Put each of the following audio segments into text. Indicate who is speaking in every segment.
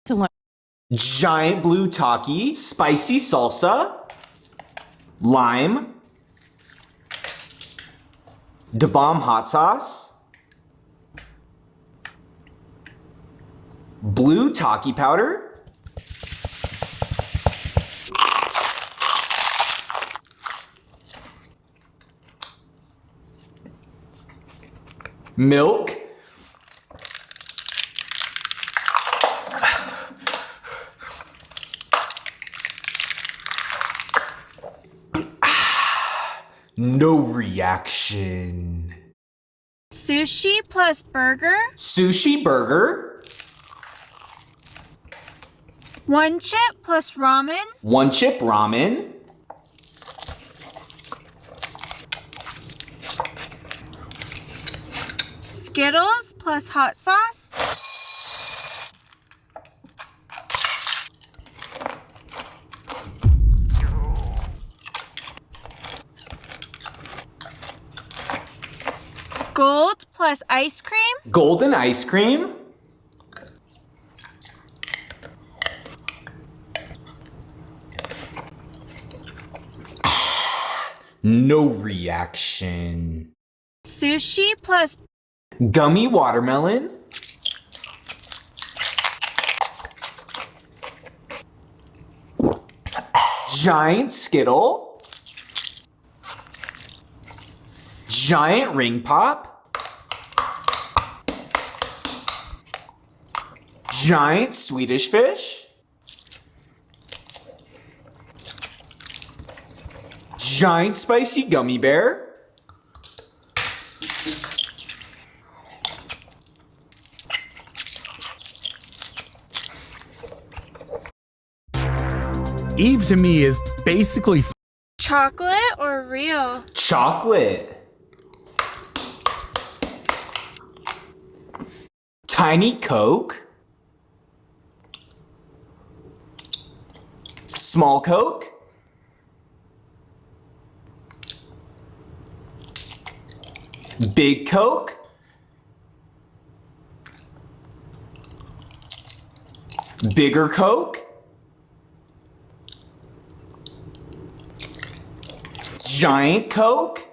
Speaker 1: to learn.
Speaker 2: Giant blue Taki, spicy salsa, lime, Da Bomb hot sauce, blue Taki powder, milk, no reaction.
Speaker 3: Sushi plus burger.
Speaker 2: Sushi burger,
Speaker 3: 1 chip plus ramen.
Speaker 2: 1 chip ramen,
Speaker 3: Skittles plus hot sauce. Gold plus ice cream.
Speaker 2: golden ice cream, no reaction.
Speaker 3: Sushi plus
Speaker 2: Gummy watermelon, giant Skittle, giant ring pop, giant Swedish fish, giant spicy gummy bear,
Speaker 4: Eve to me is basically
Speaker 3: chocolate or real.
Speaker 2: chocolate, tiny Coke, small Coke, big Coke, bigger Coke, giant Coke,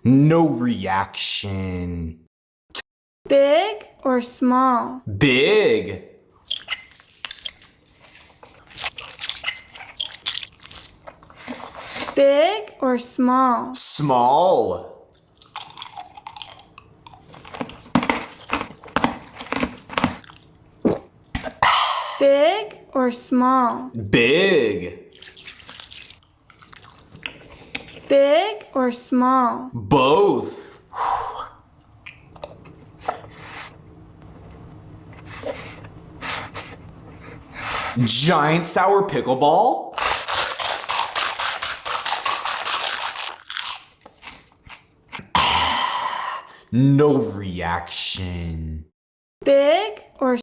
Speaker 2: no reaction.
Speaker 3: Big or small?
Speaker 2: Big,
Speaker 3: Big or small?
Speaker 2: small,
Speaker 3: Big or small?
Speaker 2: big,
Speaker 3: Big or small?
Speaker 2: both, giant sour pickleball, no reaction.
Speaker 3: Big or